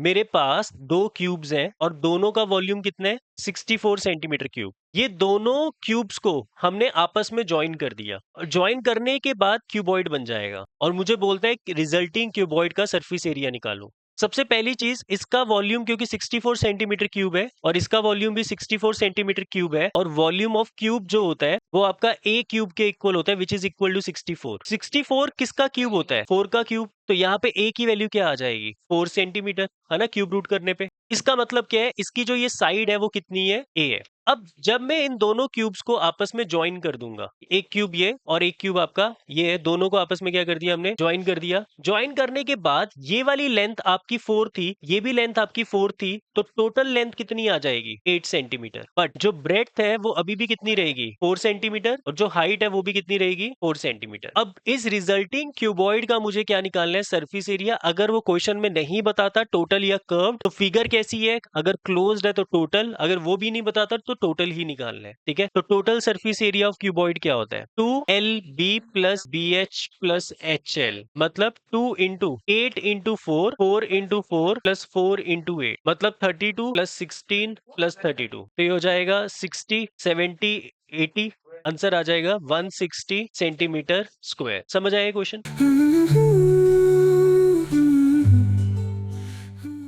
मेरे पास दो क्यूब्स हैं और दोनों का वॉल्यूम कितना है 64 सेंटीमीटर क्यूब। ये दोनों क्यूब्स को हमने आपस में ज्वाइन कर दिया और ज्वाइन करने के बाद क्यूबॉइड बन जाएगा और मुझे बोलता है कि रिजल्टिंग क्यूबॉइड का सरफेस एरिया निकालो। सबसे पहली चीज, इसका वॉल्यूम क्योंकि 64 सेंटीमीटर क्यूब है और इसका वॉल्यूम भी 64 सेंटीमीटर क्यूब है और वॉल्यूम ऑफ क्यूब जो होता है वो आपका ए क्यूब के इक्वल होता है विच इज इक्वल टू 64। 64 किसका क्यूब होता है? 4 का क्यूब। तो यहाँ पे ए की वैल्यू क्या आ जाएगी? 4 सेंटीमीटर, है ना, क्यूब रूट करने पे। इसका मतलब क्या है? इसकी जो ये साइड है वो कितनी है? ए है। अब जब मैं इन दोनों क्यूब्स को आपस में ज्वाइन कर दूंगा, एक क्यूब ये और एक क्यूब आपका ये है, दोनों को आपस में क्या कर दिया हमने? ज्वाइन कर दिया। ज्वाइन करने के बाद ये वाली लेंथ आपकी 4 थी, ये भी लेंथ आपकी 4 थी, तो टोटल लेंथ कितनी आ जाएगी? 8 सेंटीमीटर। बट जो ब्रेड्थ है वो अभी भी कितनी रहेगी? 4 सेंटीमीटर, और जो हाइट है वो भी कितनी रहेगी? 4 सेंटीमीटर। अब इस रिजल्टिंग क्यूबॉइड का मुझे क्या निकालना है? Surface area. अगर वो क्वेश्चन में नहीं बताता टोटल या कर्व, तो फिगर कैसी है? अगर क्लोज्ड है तो टोटल, अगर वो भी नहीं बताता तो टोटल ही निकालना है। ठीक है, तो total surface area of cuboid क्या होता है? 2LB plus BH plus HL, मतलब 2 into 8 into 4, 4 into 4 plus 4 into 8, मतलब 32 प्लस 16 प्लस 32। तो ये हो जाएगा 60, 70, 80। आंसर आ जाएगा 160 सेंटीमीटर स्क्वायर। समझ आया क्वेश्चन?